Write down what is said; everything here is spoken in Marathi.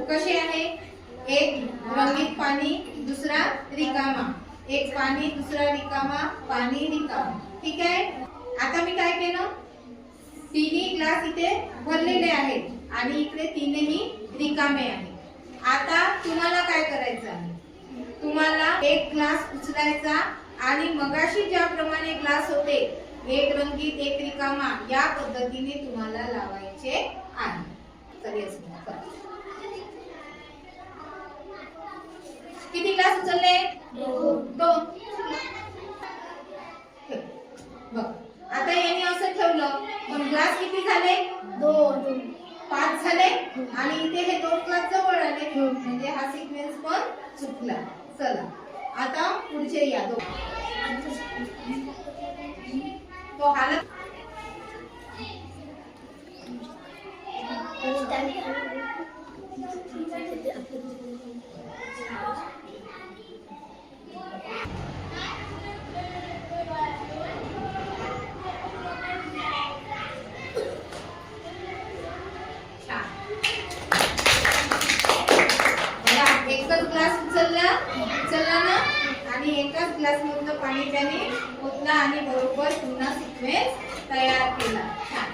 कसे आहे? एक रंगीत पाणी, दुसरा रिकामा, एक पाणी दुसरा रिकामा, पाणी रिकामा. ठीक आहे. आता मी काय केलं, तिन्ही ग्लास इथे भरलेले आहेत आणि इकडे तीनही रिकामे आहेत. आता तुम्हाला काय करायचं आहे, तुम्हाला एक ग्लास उचलायचा आणि मगाशी ज्याप्रमाणे ग्लास होते, एक रंगीत एक रिकामा, या पद्धतीने तुम्हाला लावायचे आहे. किती ग्लास उचलले? 2. बघ, आता याने असं ठेवलं, पण ग्लास किती झाले? 2. 5 झाले आणि इथे हे 2 ग्लास जवळ आले, म्हणजे हा सिक्वेन्स पण चुकला. चला आता पुढचे या. तो हालत एकच ग्लास उचलला ना आणि एकाच ग्लास मधलं पाणी त्याने ओतलं आणि बरोबर पुन्हा सिक्वेन्स तयार केला. छान.